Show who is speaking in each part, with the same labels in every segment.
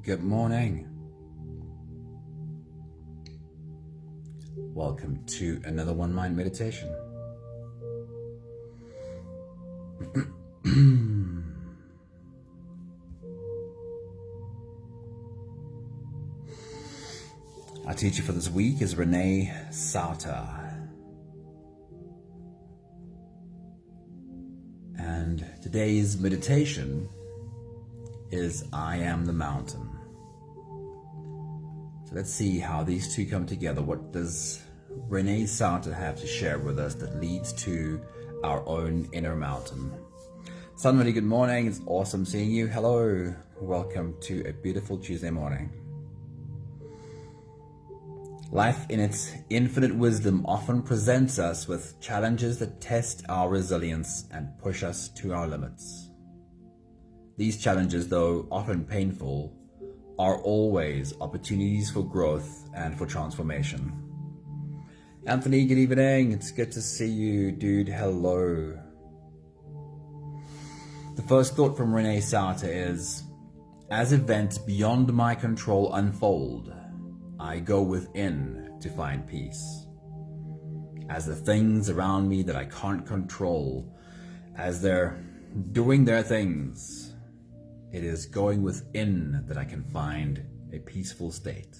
Speaker 1: Good morning. Welcome to another One Mind meditation. Our teacher for this week is Renee Sauter. And today's meditation is I Am the Mountain. So let's see how these two come together. What does Renee Sauter have to share with us that leads to our own inner mountain? Sunny, good morning. It's awesome seeing you. Hello. Welcome to a beautiful Tuesday morning. Life in its infinite wisdom often presents us with challenges that test our resilience and push us to our limits. These challenges, though often painful, are always opportunities for growth and for transformation. Anthony, good evening. It's good to see you, dude. Hello. The first thought from Renee Sauter is, as events beyond my control unfold, I go within to find peace. As the things around me that I can't control, as they're doing their things, it is going within that I can find a peaceful state.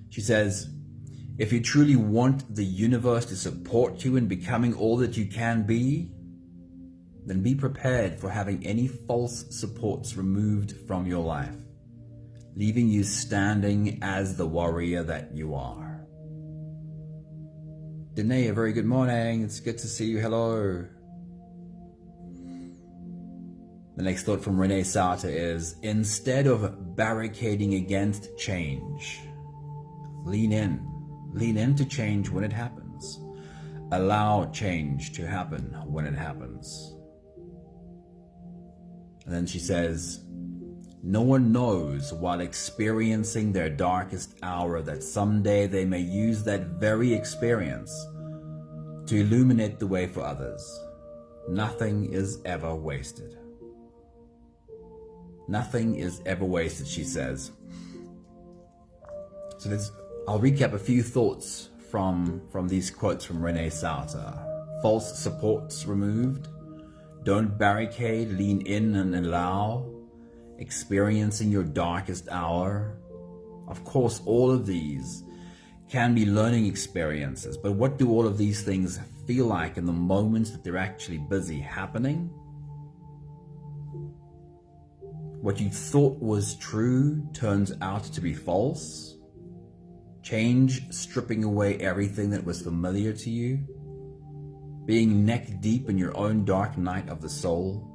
Speaker 1: She says, if you truly want the universe to support you in becoming all that you can be, then be prepared for having any false supports removed from your life, leaving you standing as the warrior that you are. Danae, a very good morning. It's good to see you. Hello. The next thought from Renee Sauter is, instead of barricading against change, lean in. Lean into change when it happens. Allow change to happen when it happens. And then she says, no one knows while experiencing their darkest hour that someday they may use that very experience to illuminate the way for others. Nothing is ever wasted. Nothing is ever wasted, she says. So I'll recap a few thoughts from these quotes from Renee Sauter. False supports removed. Don't barricade, lean in and allow. Experiencing your darkest hour. Of course, all of these can be learning experiences, but what do all of these things feel like in the moments that they're actually busy happening? What you thought was true turns out to be false. Change stripping away everything that was familiar to you. Being neck deep in your own dark night of the soul.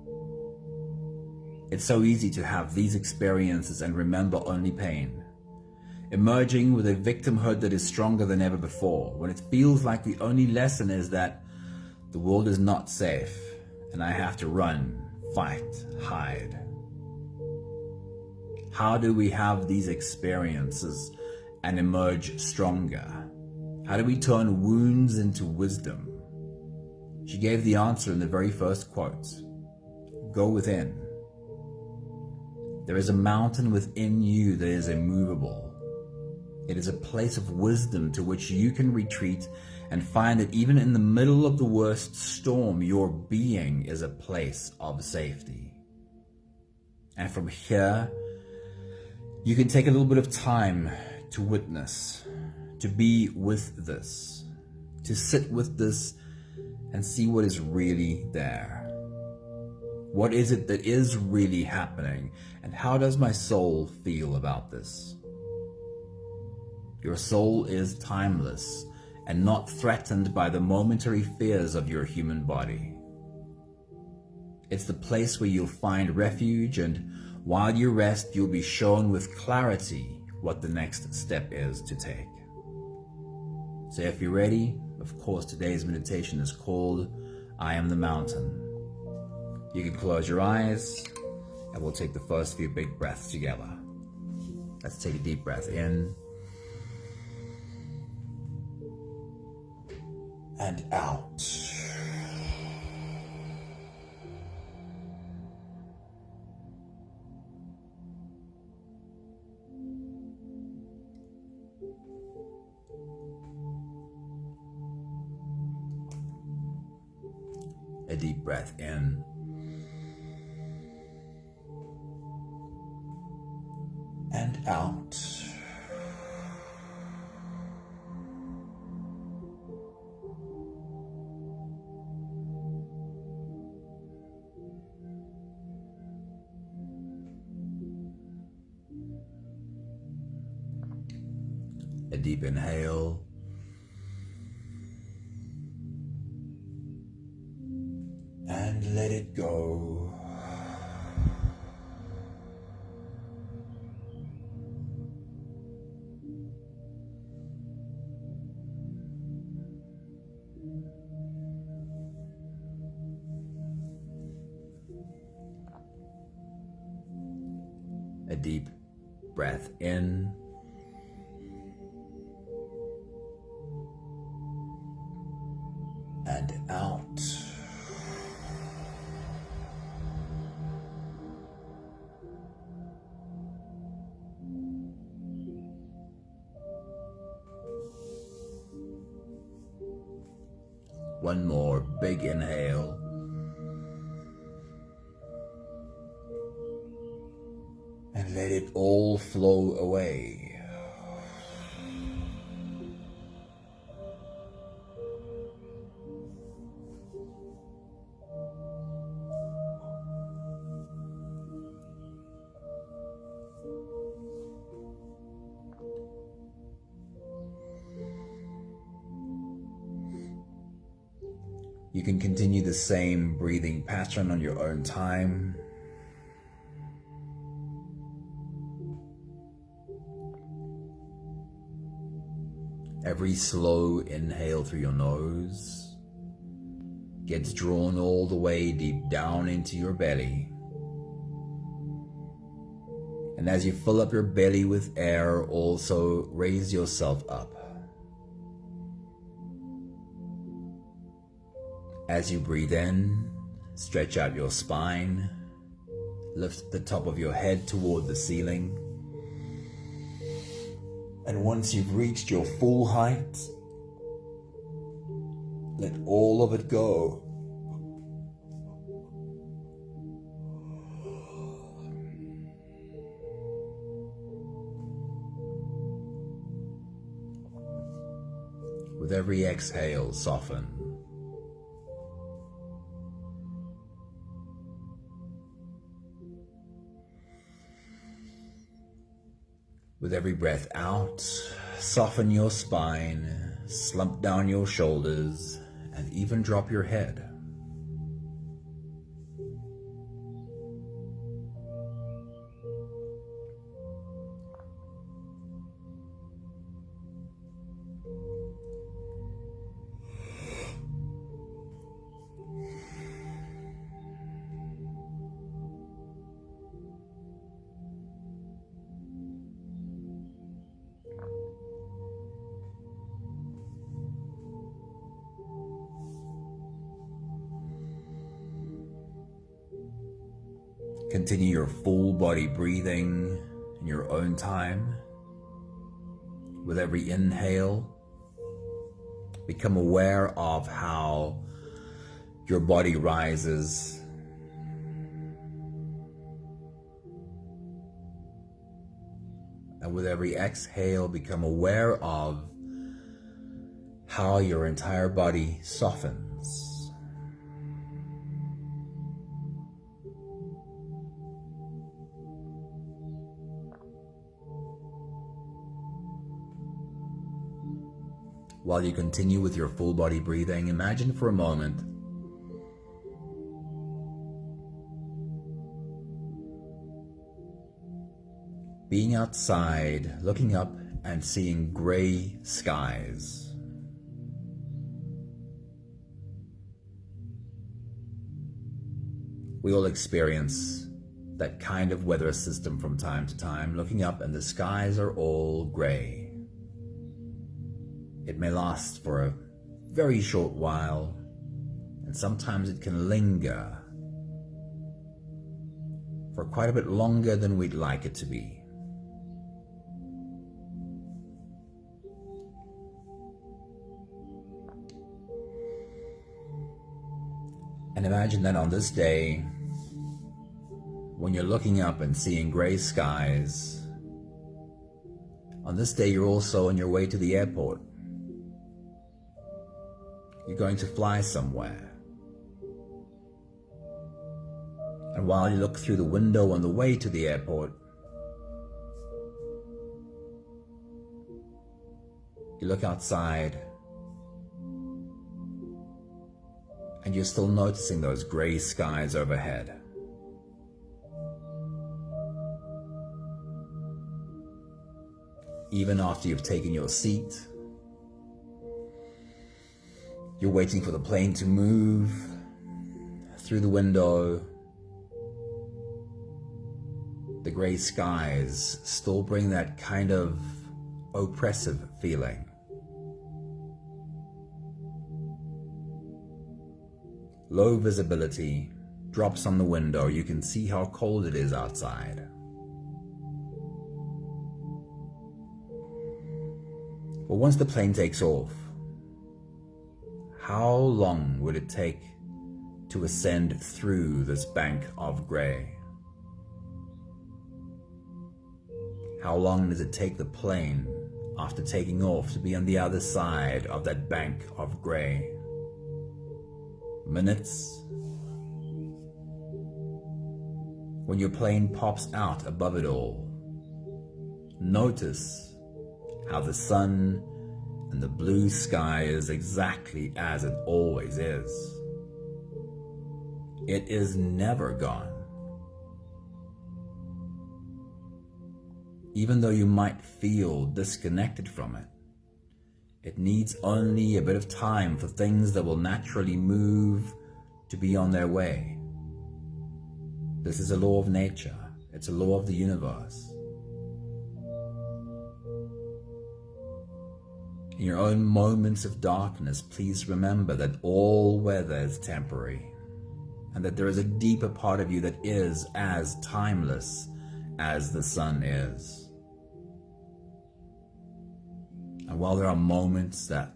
Speaker 1: It's so easy to have these experiences and remember only pain. Emerging with a victimhood that is stronger than ever before, when it feels like the only lesson is that the world is not safe and I have to run, fight, hide. How do we have these experiences and emerge stronger? How do we turn wounds into wisdom? She gave the answer in the very first quote. Go within. There is a mountain within you that is immovable. It is a place of wisdom to which you can retreat and find that even in the middle of the worst storm, your being is a place of safety. And from here, you can take a little bit of time to witness, to be with this, to sit with this and see what is really there. What is it that is really happening? And how does my soul feel about this? Your soul is timeless and not threatened by the momentary fears of your human body. It's the place where you'll find refuge, and while you rest, you'll be shown with clarity what the next step is to take. So if you're ready, of course, today's meditation is called I Am the Mountain. You can close your eyes and we'll take the first few big breaths together. Let's take a deep breath in and out. deep breath in. And out. A deep inhale. And let it go. A deep breath in. And out. One more big inhale. And let it all flow away. You can continue the same breathing pattern on your own time. Every slow inhale through your nose gets drawn all the way deep down into your belly. And as you fill up your belly with air, also raise yourself up. As you breathe in, stretch out your spine, lift the top of your head toward the ceiling. And once you've reached your full height, let all of it go. With every exhale, soften. With every breath out, soften your spine, slump down your shoulders, and even drop your head. Continue your full body breathing in your own time. With every inhale, become aware of how your body rises. And with every exhale, become aware of how your entire body softens. While you continue with your full body breathing, imagine for a moment being outside, looking up and seeing gray skies. We all experience that kind of weather system from time to time, looking up and the skies are all gray. It may last for a very short while, and sometimes it can linger for quite a bit longer than we'd like it to be. And imagine that on this day, when you're looking up and seeing gray skies, on this day you're also on your way to the airport. You're going to fly somewhere. And while you look through the window on the way to the airport, you look outside and you're still noticing those gray skies overhead. Even after you've taken your seat, you're waiting for the plane to move through the window. The gray skies still bring that kind of oppressive feeling. Low visibility, drops on the window, you can see how cold it is outside. But once the plane takes off, how long would it take to ascend through this bank of gray? How long does it take the plane after taking off to be on the other side of that bank of gray? Minutes? When your plane pops out above it all, notice how the sun and the blue sky is exactly as it always is. It is never gone. Even though you might feel disconnected from it, it needs only a bit of time for things that will naturally move to be on their way. This is a law of nature. It's a law of the universe. In your own moments of darkness, please remember that all weather is temporary, and that there is a deeper part of you that is as timeless as the sun is. And while there are moments that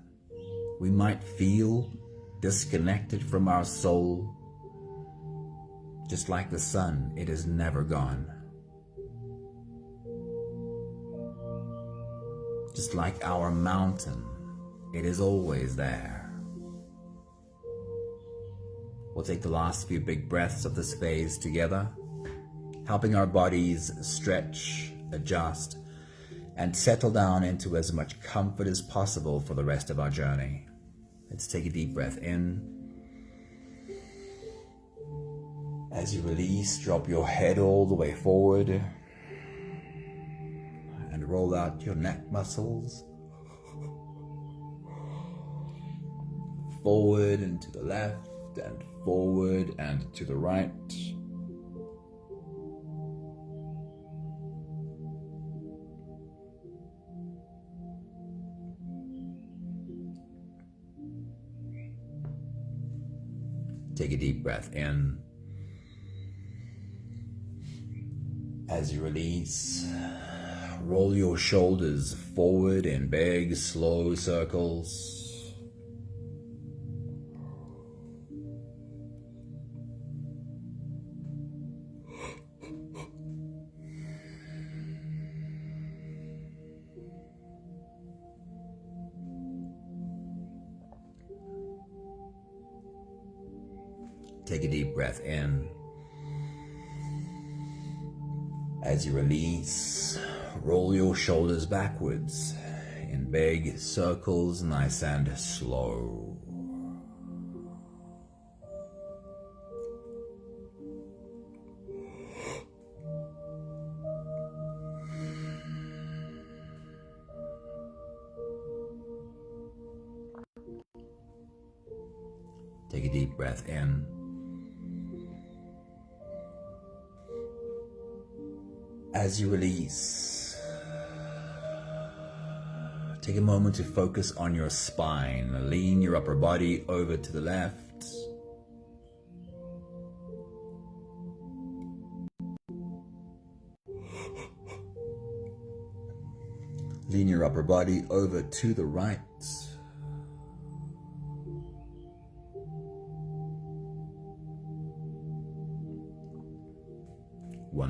Speaker 1: we might feel disconnected from our soul, just like the sun, it is never gone. Just like our mountain, it is always there. We'll take the last few big breaths of this phase together, helping our bodies stretch, adjust, and settle down into as much comfort as possible for the rest of our journey. Let's take a deep breath in. As you release, drop your head all the way forward and roll out your neck muscles. Forward and to the left, and forward and to the right. Take a deep breath in. As you release, roll your shoulders forward in big, slow circles. Take a deep breath in. As you release, roll your shoulders backwards in big circles, nice and slow. Take a deep breath in. As you release, take a moment to focus on your spine. Lean your upper body over to the left. Lean your upper body over to the right.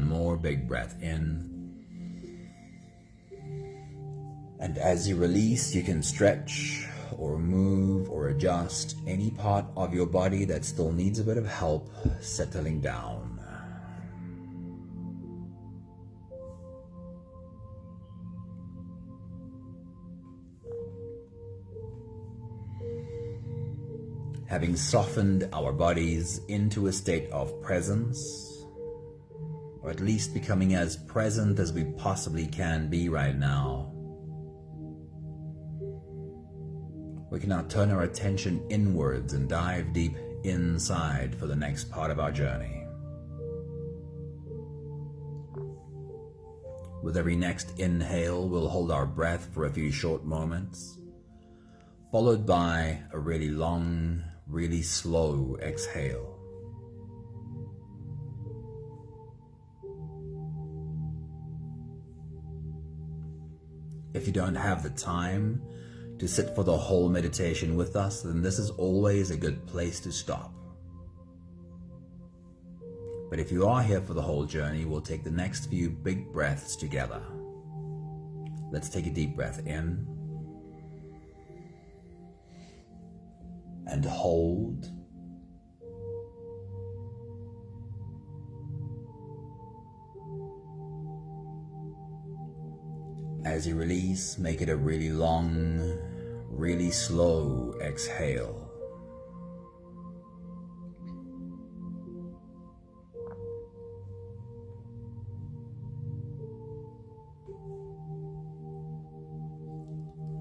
Speaker 1: one more big breath in. And as you release, you can stretch or move or adjust any part of your body that still needs a bit of help settling down. Having softened our bodies into a state of presence, or at least becoming as present as we possibly can be right now, we can now turn our attention inwards and dive deep inside for the next part of our journey. With every next inhale, we'll hold our breath for a few short moments, followed by a really long, really slow exhale. If you don't have the time to sit for the whole meditation with us, then this is always a good place to stop. But if you are here for the whole journey, we'll take the next few big breaths together. Let's take a deep breath in and hold. As you release, make it a really long, really slow exhale.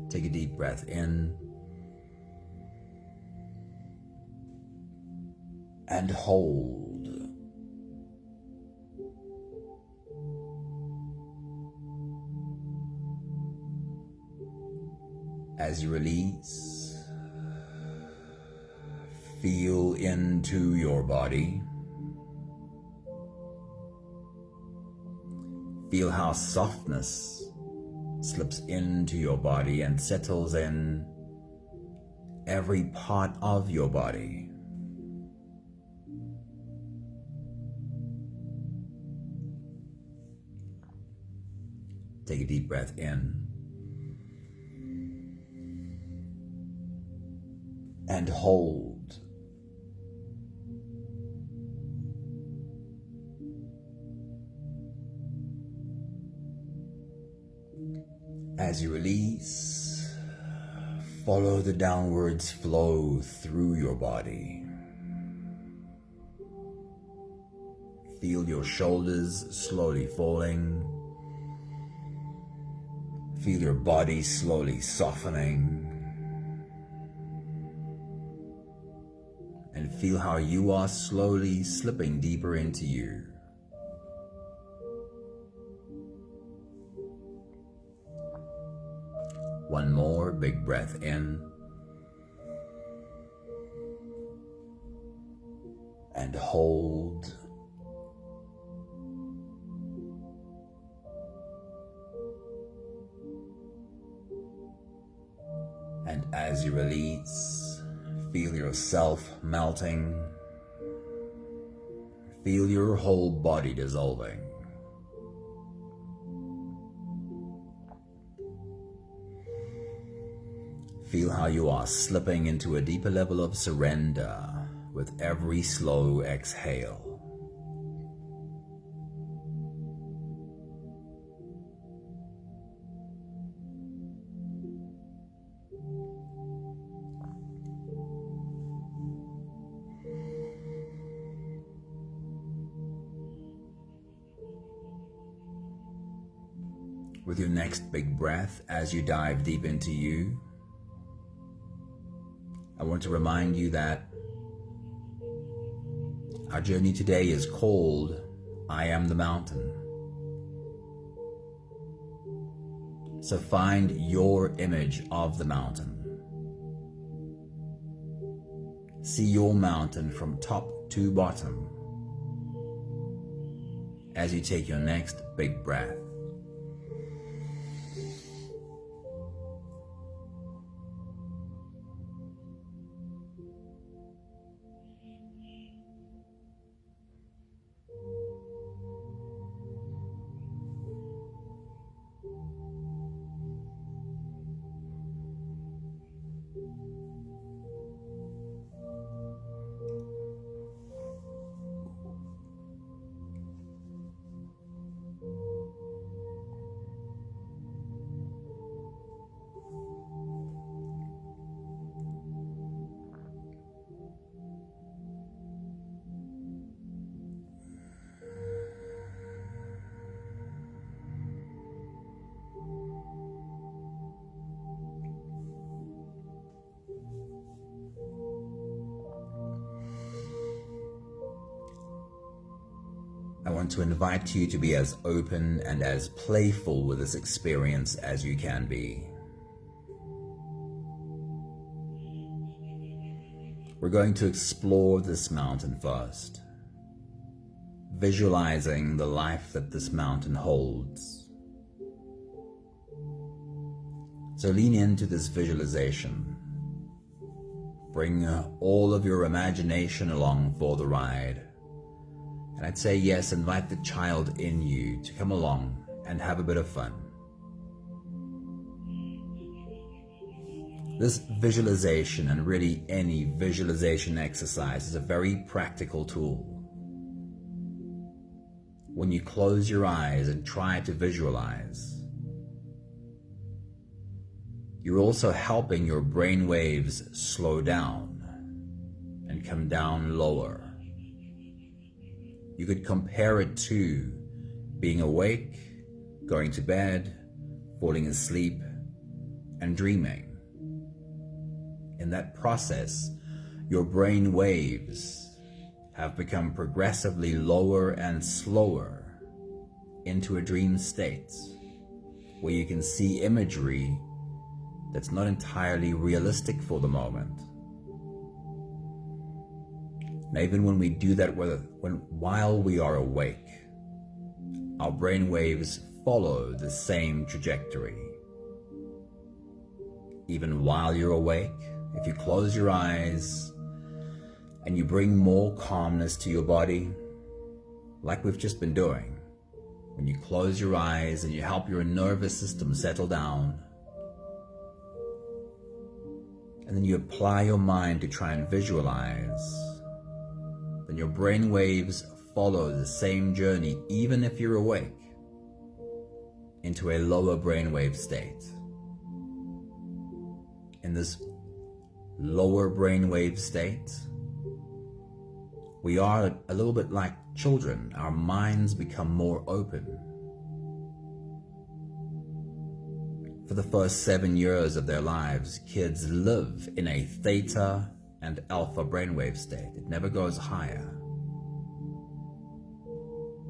Speaker 1: Take a deep breath in and hold. As you release, feel into your body. Feel how softness slips into your body and settles in every part of your body. Take a deep breath in and hold. As you release, follow the downwards flow through your body. Feel your shoulders slowly falling. Feel your body slowly softening. And feel how you are slowly slipping deeper into you. One more big breath in and hold. And as you release, feel yourself melting. Feel your whole body dissolving. Feel how you are slipping into a deeper level of surrender with every slow exhale. With your next big breath, as you dive deep into you, I want to remind you that our journey today is called I Am the Mountain. So find your image of the mountain. See your mountain from top to bottom as you take your next big breath. want to invite you to be as open and as playful with this experience as you can be. We're going to explore this mountain first, visualizing the life that this mountain holds. So lean into this visualization. Bring all of your imagination along for the ride. And I'd say yes, invite the child in you to come along and have a bit of fun. This visualization, and really any visualization exercise, is a very practical tool. When you close your eyes and try to visualize, you're also helping your brain waves slow down and come down lower. You could compare it to being awake, going to bed, falling asleep, and dreaming. In that process, your brain waves have become progressively lower and slower into a dream state where you can see imagery that's not entirely realistic for the moment. Now, even when we do that while we are awake, our brain waves follow the same trajectory. Even while you're awake, if you close your eyes and you bring more calmness to your body, like we've just been doing, when you close your eyes and you help your nervous system settle down, and then you apply your mind to try and visualize, then your brain waves follow the same journey, even if you're awake, into a lower brainwave state. In this lower brainwave state, we are a little bit like children. Our minds become more open. For the first 7 years of their lives, kids live in a theta and alpha brainwave state. It never goes higher.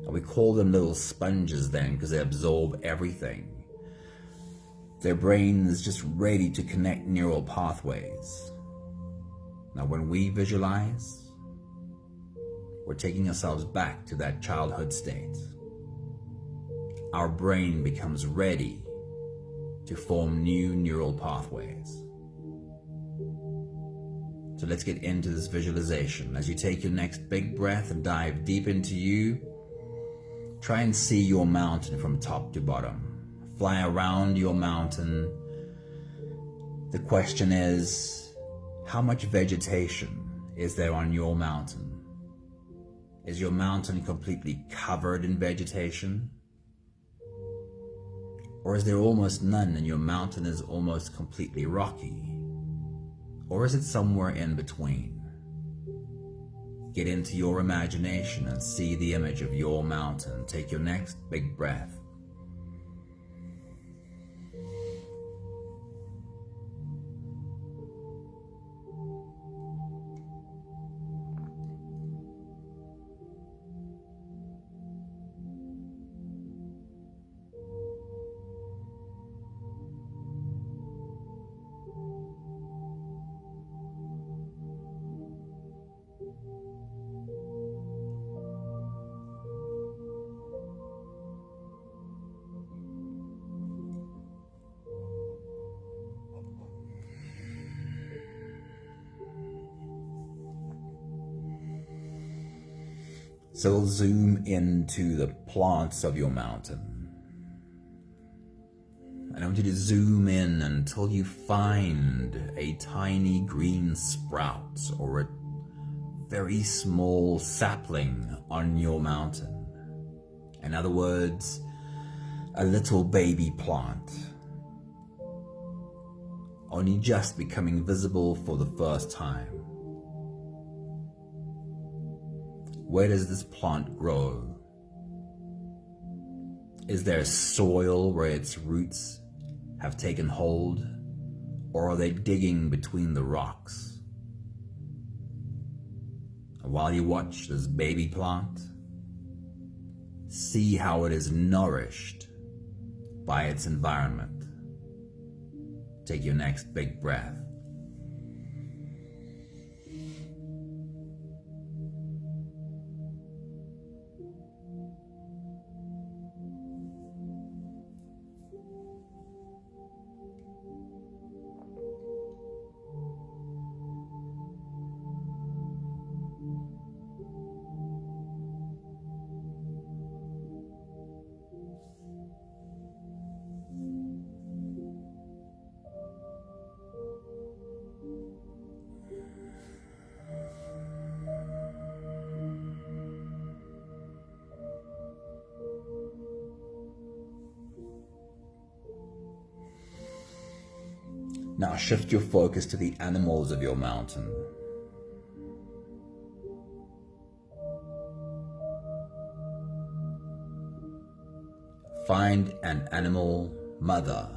Speaker 1: And we call them little sponges then because they absorb everything. Their brain is just ready to connect neural pathways. Now, when we visualize, we're taking ourselves back to that childhood state. Our brain becomes ready to form new neural pathways. So let's get into this visualization. As you take your next big breath and dive deep into you, try and see your mountain from top to bottom. Fly around your mountain. The question is, how much vegetation is there on your mountain? Is your mountain completely covered in vegetation? Or is there almost none and your mountain is almost completely rocky? Or is it somewhere in between? Get into your imagination and see the image of your mountain. Take your next big breath. So we'll zoom into the plants of your mountain. And I want you to zoom in until you find a tiny green sprout or a very small sapling on your mountain. In other words, a little baby plant, only just becoming visible for the first time. Where does this plant grow? Is there soil where its roots have taken hold, or are they digging between the rocks? And while you watch this baby plant, See how it is nourished by its environment. Take your next big breath. Now shift your focus to the animals of your mountain. Find an animal mother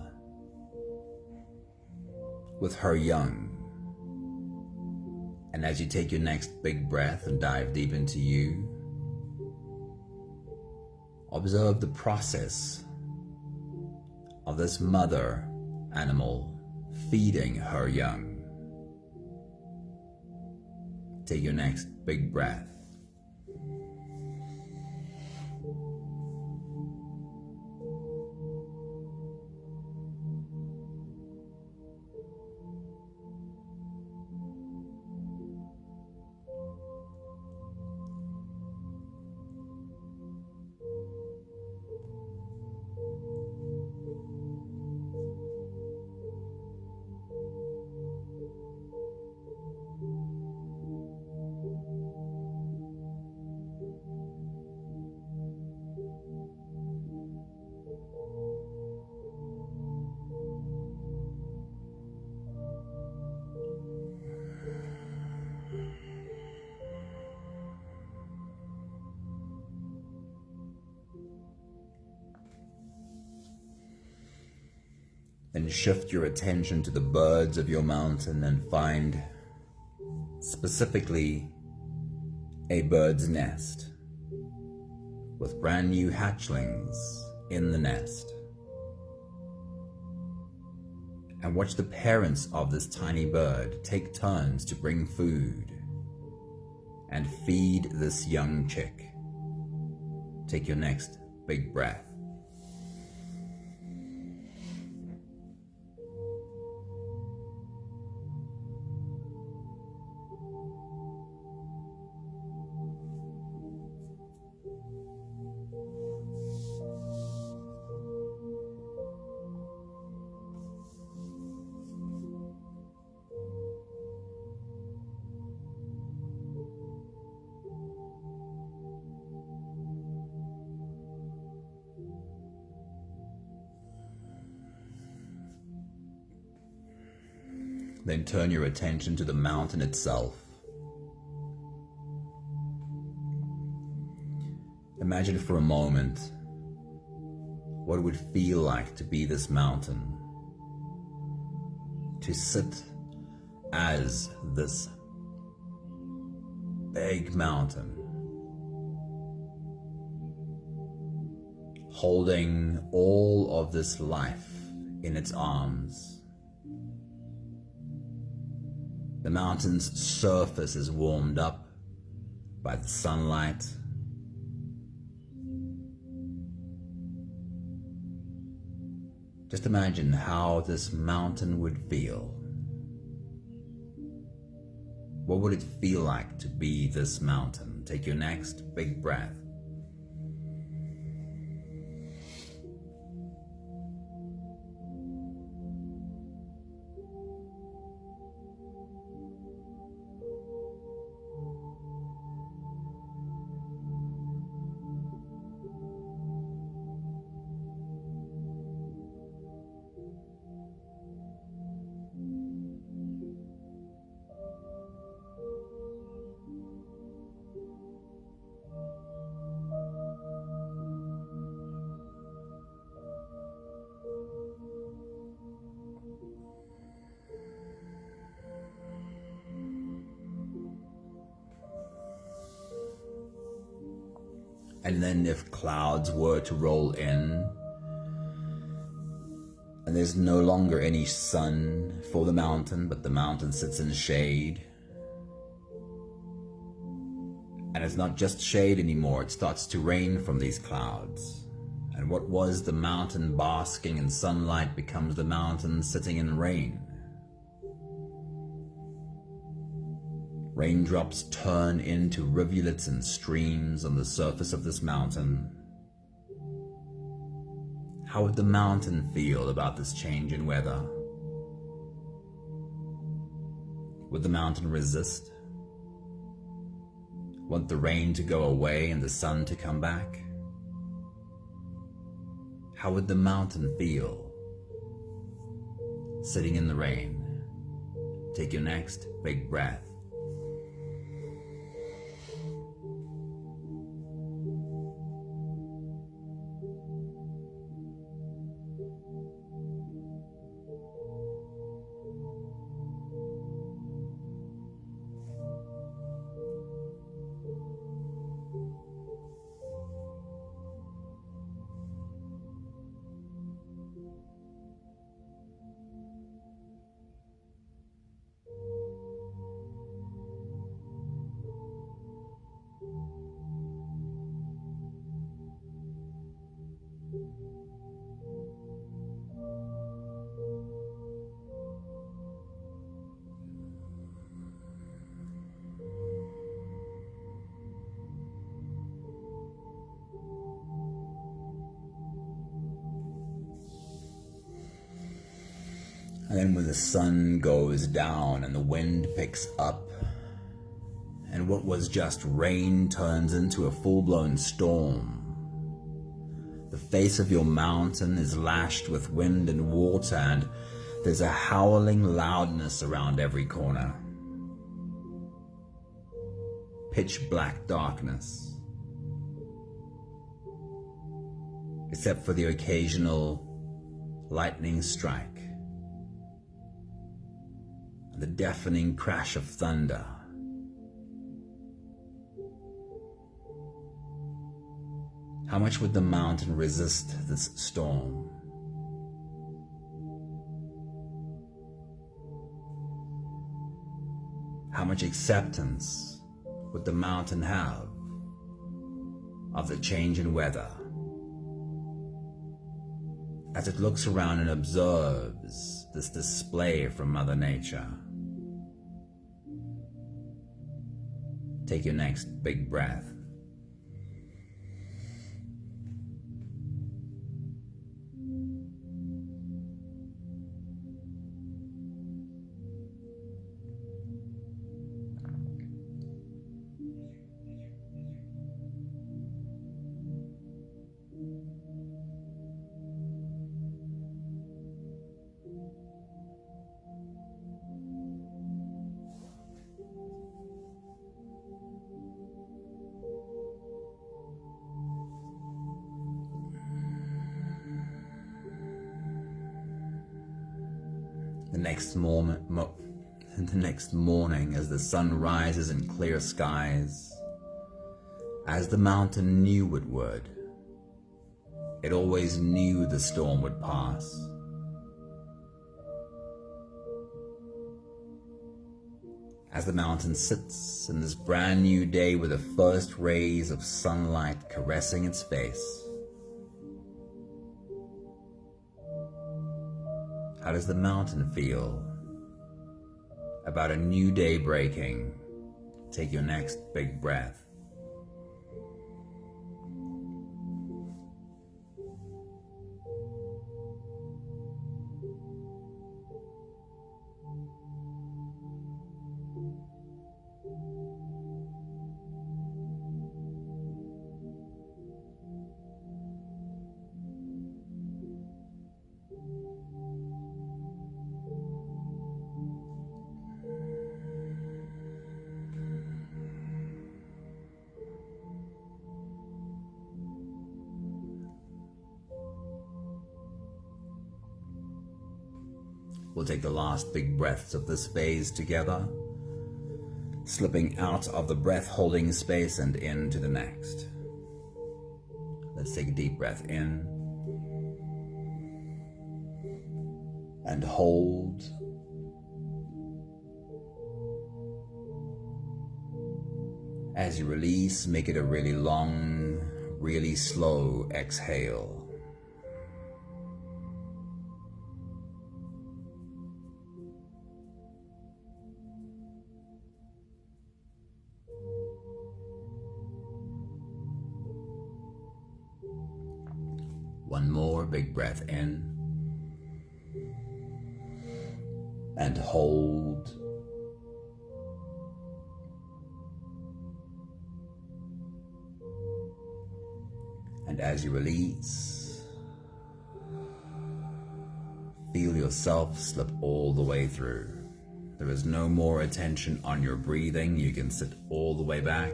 Speaker 1: with her young. And as you take your next big breath and dive deep into you, observe the process of this mother animal feeding her young. Take your next big breath. Then shift your attention to the birds of your mountain and find specifically a bird's nest with brand new hatchlings in the nest. And watch the parents of this tiny bird take turns to bring food and feed this young chick. Take your next big breath. Then turn your attention to the mountain itself. Imagine for a moment what it would feel like to be this mountain, to sit as this big mountain, holding all of this life in its arms. The mountain's surface is warmed up by the sunlight. Just imagine how this mountain would feel. What would it feel like to be this mountain? Take your next big breath. And then if clouds were to roll in, and there's no longer any sun for the mountain, but the mountain sits in shade, and it's not just shade anymore, it starts to rain from these clouds. And what was the mountain basking in sunlight becomes the mountain sitting in rain. Raindrops turn into rivulets and streams on the surface of this mountain. How would the mountain feel about this change in weather? Would the mountain resist? Want the rain to go away and the sun to come back? How would the mountain feel sitting in the rain? Take your next big breath. And then when the sun goes down and the wind picks up, and what was just rain turns into a full-blown storm, the face of your mountain is lashed with wind and water, and there's a howling loudness around every corner. Pitch black darkness, except for the occasional lightning strike, and the deafening crash of thunder. How much would the mountain resist this storm? How much acceptance would the mountain have of the change in weather as it looks around and observes this display from Mother Nature? Take your next big breath. The next morning, as the sun rises in clear skies, as the mountain knew it would, it always knew the storm would pass. As the mountain sits in this brand new day with the first rays of sunlight caressing its face, how does the mountain feel about a new day breaking? Take your next big breath. We'll take the last big breaths of this phase together, slipping out of the breath-holding space and into the next. Let's take a deep breath in and hold. As you release, make it a really long, really slow exhale. One more big breath in and hold. And as you release, feel yourself slip all the way through. There is no more attention on your breathing. You can sit all the way back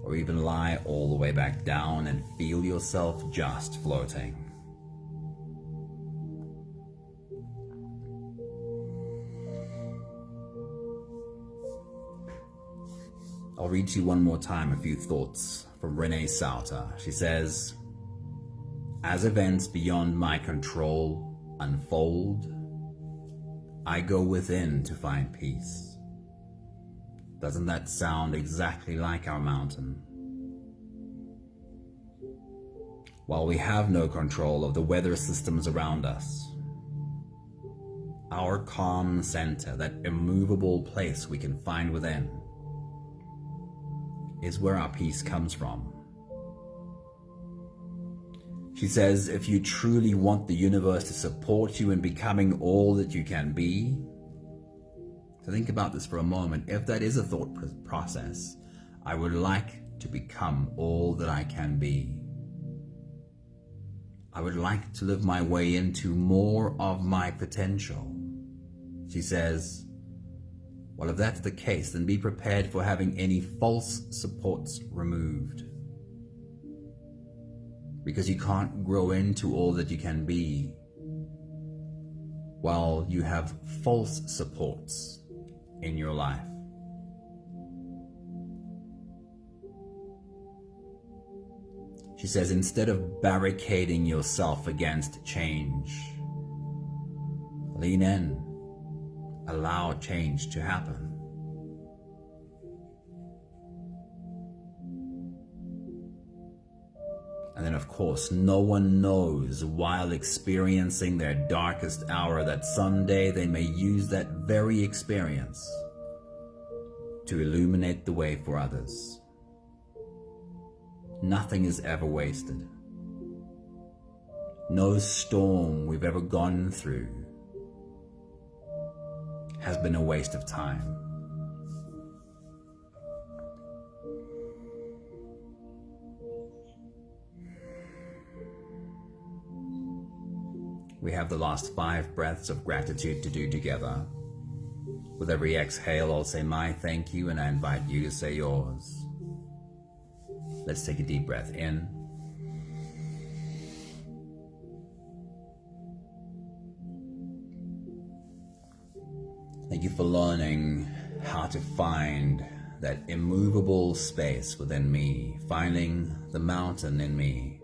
Speaker 1: or even lie all the way back down and feel yourself just floating. I'll read to you one more time a few thoughts from Renee Sauter. She says, as events beyond my control unfold, I go within to find peace. Doesn't that sound exactly like our mountain? While we have no control of the weather systems around us, our calm center, that immovable place we can find within, is where our peace comes from. She says, if you truly want the universe to support you in becoming all that you can be, so think about this for a moment. If that is a thought process, I would like to become all that I can be. I would like to live my way into more of my potential. She says, well, if that's the case, then be prepared for having any false supports removed. Because you can't grow into all that you can be while you have false supports in your life. She says, instead of barricading yourself against change, lean in, allow change to happen. And then, of course, no one knows while experiencing their darkest hour that someday they may use that very experience to illuminate the way for others. Nothing is ever wasted. No storm we've ever gone through has been a waste of time. We have the last 5 breaths of gratitude to do together. With every exhale, I'll say my thank you, and I invite you to say yours. Let's take a deep breath in. Thank you for learning how to find that immovable space within me, finding the mountain in me.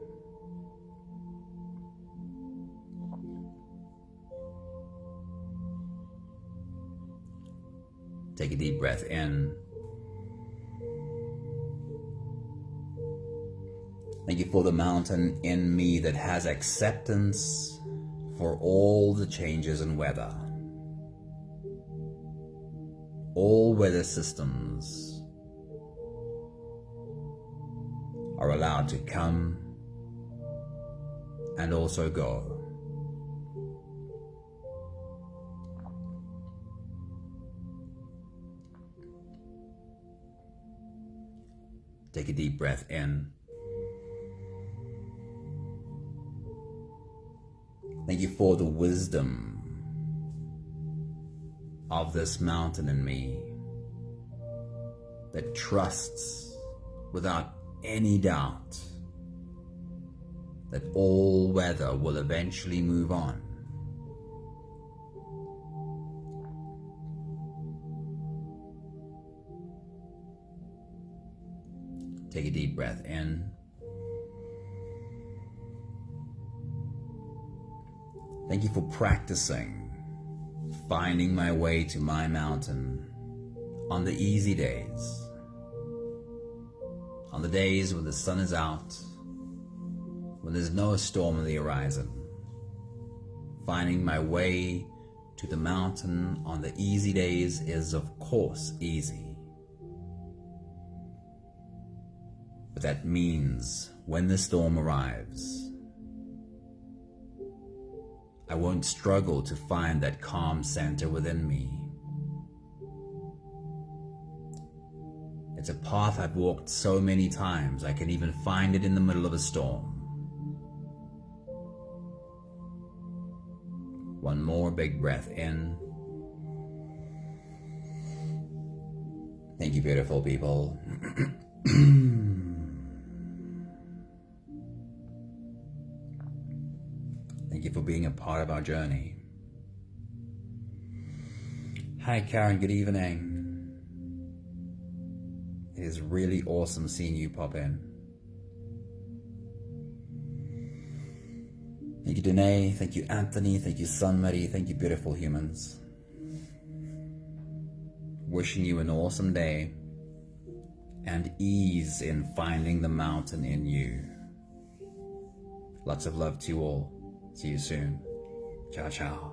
Speaker 1: Take a deep breath in. Thank you for the mountain in me that has acceptance for all the changes in weather. All weather systems are allowed to come and also go. Take a deep breath in. Thank you for the wisdom of this mountain in me that trusts without any doubt that all weather will eventually move on. Take a deep breath in. Thank you for practicing finding my way to my mountain on the easy days, on the days when the sun is out, when there's no storm on the horizon. Finding my way to the mountain on the easy days is, of course, easy. But that means when the storm arrives, I won't struggle to find that calm center within me. It's a path I've walked so many times, I can even find it in the middle of a storm. One more big breath in. Thank you, beautiful people. Thank you for being a part of our journey. Hi, Karen. Good evening. It is really awesome seeing you pop in. Thank you, Danae. Thank you, Anthony. Thank you, Sunmary. Thank you, beautiful humans. Wishing you an awesome day and ease in finding the mountain in you. Lots of love to you all. See you soon. Ciao, ciao.